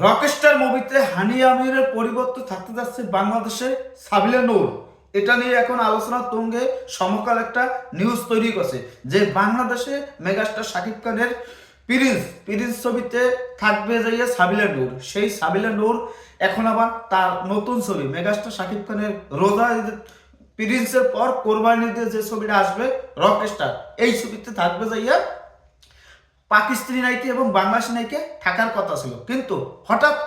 Rockstar মুভিতে হানি আমিরের পরিবর্তে থাকতে যাচ্ছে বাংলাদেশে সাবিলা নূর। এটা নিয়ে এখন আলোচনা তুঙ্গে সমকাল একটা নিউজ তৈরি করছে যে বাংলাদেশে মেগাস্টার শাকিব খানের প্রিন্স ছবিতে থাকবে যাইয়া সাবিলা নূর। সেই সাবিলা নূর এখন আবার তার নতুন ছবি মেগাস্টার শাকিব খানের রোজা প্রিন্সের পর কোরবানিতে যে ছবিটা আসবে রকস্টার, এই ছবিতে থাকবে যাইয়া পাকিস্তানি নায়িকা এবং বাংলাদেশি নায়িকা থাকার কথা ছিল, কিন্তু হঠাৎ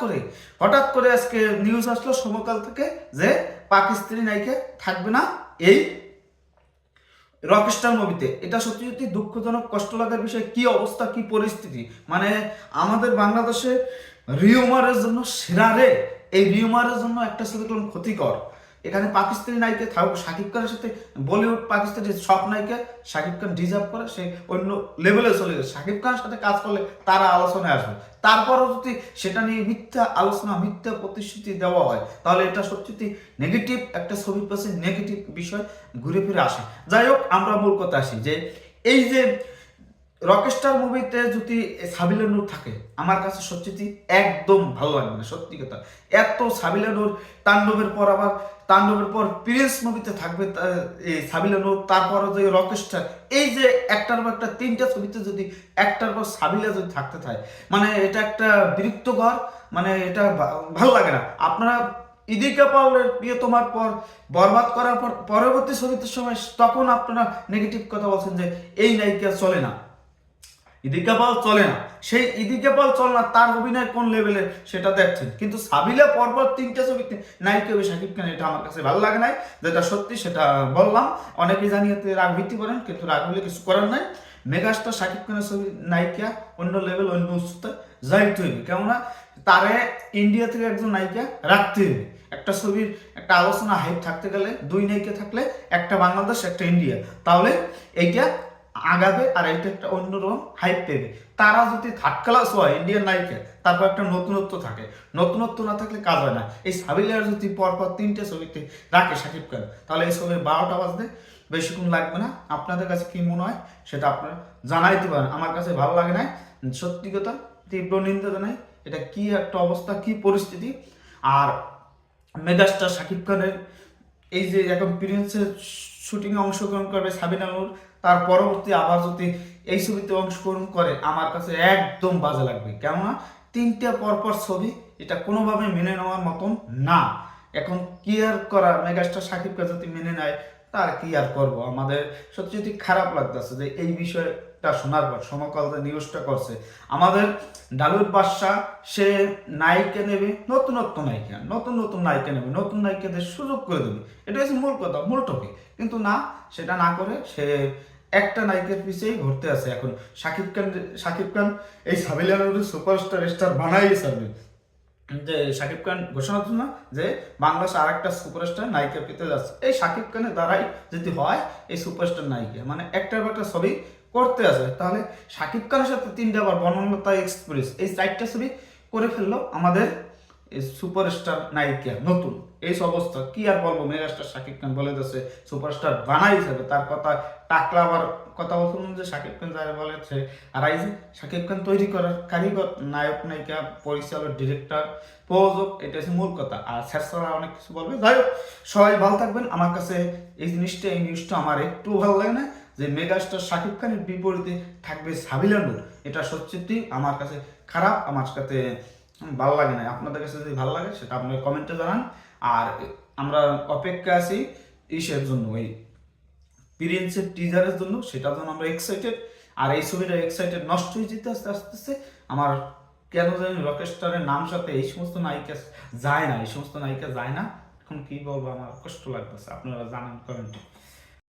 করে আজকে নিউজ আসলো সমকাল থেকে যে পাকিস্তানি নায়িকা থাকবে না এই রকস্টার মুভিতে। এটা সত্যি সত্যি দুঃখজনক, কষ্ট লাগার বিষয়। কি অবস্থা, কি পরিস্থিতি, মানে আমাদের বাংলাদেশে রিউমারের জন্য সেরা রে। এই রিউমারের জন্য একটা সেরকম ক্ষতিকর। এখানে পাকিস্তানি নায়িকা থাকুক, শাকিব খানের সাথে বলিউড পাকিস্তানি সব নায়িকা শাকিব খান ডিজার্ভ করে, সে অন্য লেভেলে চলে গেছে। শাকিব খানের সাথে কাজ করলে তারা আলোচনায় আসবে, তারপরও যদি সেটা নিয়ে মিথ্যা আলোচনা, মিথ্যা প্রতিশ্রুতি দেওয়া হয়, তাহলে এটা সত্যি নেগেটিভ একটা ছবির পাশে নেগেটিভ বিষয় ঘুরে ফিরে আসে। যাই হোক, আমরা মূল কথা আসি যে এই যে রকস্টার মুভিতে যদি সাবিলা নূর থাকে, আমার কাছে সত্যি একদম ভালো লাগবে না। সত্যি কথা, এত সাবিলা নূর তাণ্ডবের পর প্রিন্স মুভিতে থাকবে সাবিলা নূর, তারপরে যে রকস্টার, এই যে একটার পর একটা তিনটা ছবিতে যদি একটার পর সাবিলা যদি থাকতে থাকে, মানে এটা একটা বিরক্তকর, মানে এটা ভালো লাগে না। আপনারা ইদিকা পাউলের প্রিয়তমার পর বরবাদ করার পর পরবর্তী ছবিতে সময় তখন আপনারা নেগেটিভ কথা বলছেন যে এই নায়িকা চলে না, ইদিকা পাল চলে না। সেই ইদিকা পাল চলে না, তার অভিনয় কোন লেভেলে সেটা দেখছেন, কিন্তু সাবিলা পরপর তিনটা ছবিতে নায়িকা হবে শাকিব খান, এটা আমার কাছে ভালো লাগে নাই। যেটা সত্যি সেটা বললাম। অনেকেই জানিয়ে রাগ ভিত্তি করেন, কিন্তু রাগ হলে কিছু করার নাই। মেগাস্টার শাকিব খানের ছবি নায়িকা অন্য লেভেল, অন্য উচ্চতা যাইতে হইবে, কেননা তারে ইন্ডিয়া থেকে একজন নায়িকা রাখতে হবে। একটা ছবির একটা আলোচনা হাইপ থাকতে গেলে দুই নায়িকা থাকলে, একটা বাংলাদেশ একটা ইন্ডিয়া, তাহলে এইটা আগাবে আর এটা একটা অন্যরকম হাইপ পেবে। তারা যদি থার্ড ক্লাস হয় ইন্ডিয়ান নায়িকা, তারপর একটা নতুনত্ব থাকে, নতুনত্ব না থাকলে কাজ হয় না। এই সাবিলার যদি পরপর তিনটে ছবিতে রাখে শাকিব খান, তাহলে এই ছবির 12টা বাজতে বেশিক্ষণ লাগবে না। আপনাদের কাছে কি মনে হয় সেটা আপনারা জানাইতে পারেন। আমার কাছে ভালো লাগে না, সত্যি কথা, তীব্র নিন্দা জানাই। এটা কি একটা অবস্থা, কি পরিস্থিতি। আর মেগাস্টার শাকিব খানের এই যে এখন প্রিন্সের শুটিংয়ে অংশগ্রহণ করবে সাবিনা নূর, তার পরবর্তী আবার যদি এই ছবিতে অংশগ্রহণ করে, আমার কাছে একদম বাজে লাগবে। কেননা তিনটা পরপর ছবি, এটা কোনোভাবে মেনে নেওয়ার মতন না। এখন কি আর করা, মেগাস্টার শাকিব খান যদি মেনে নেয়, তার কি আর করবো। আমাদের সত্যি খারাপ লাগতেছে যে এই বিষয়টা শোনার পর সমকাল যে নিউজটা করছে, আমাদের ডালিউড বাদশা সে নায়িকা নেবে, নতুন নায়িকা নেবে, নতুন নায়িকাদের সুযোগ করে দেবে, এটা হচ্ছে মূল কথা, মূল টপিক। কিন্তু না, সেটা না করে সে একটা নায়িকার পিছিয়েই ঘুরতে আছে। এখন শাকিব খান এই সাবিলা নূরের স্টার বানাই সারবে, যে শাকিব খান ঘোষণা দিল না যে বাংলাদেশ আর একটা সুপারস্টার নায়িকা পেতে যাচ্ছে। এই শাকিব খানের দ্বারাই যদি হয় এই সুপারস্টার নায়িকা, মানে একটার পর একটা ছবি করতে আছে, তাহলে শাকিব খানের সাথে তিনটা আবার বনলতা এক্সপ্রেস, এই 4টা ছবি করে ফেললো আমাদের এই সুপারস্টার নায়িকা নতুন। এই অবস্থা কি আর বলবো। মেগাস্টার শাকিব খান বলে দিচ্ছে সুপারস্টার বানাই যাবে, তার কথা টাকলা আবার কথা বলুন যে শাকিব খান যারা বলেছে, আর এই যে শাকিব খান তৈরি করার কারিগর, নায়ক নায়িকা, পরিচালক, ডিরেক্টর, প্রযোজক, এটা হচ্ছে মূল কথা। আর স্যাররা অনেক কিছু বলবে। যাই হোক, সবাই ভালো থাকবেন। আমার কাছে এই নিউজটা আমার একটু ভালো লাগে না যে মেগাস্টার শাকিব খানের বিপরীতে থাকবে সাবিলা নূর। এটা সত্যি আমার কাছে খারাপ, আমার কাছে ভালো লাগে না। আপনাদের কাছে যদি ভালো লাগে সেটা আপনারা কমেন্টে জানান। আর আমরা অপেক্ষা আছি ইসের জন্য, ওই প্রিন্সের টিজারের জন্য, সেটার জন্য আমরা এক্সাইটেড। আর এই ছবিটা এক্সাইটেড নষ্ট হয়ে যেতে আস্তে আস্তে আমার কেন জানি রকস্টারের নাম সাথে এই সমস্ত নায়িকা যায় না, এখন কি বলবো, আমার কষ্ট লাগতেছে। আপনারা জানান কমেন্টে।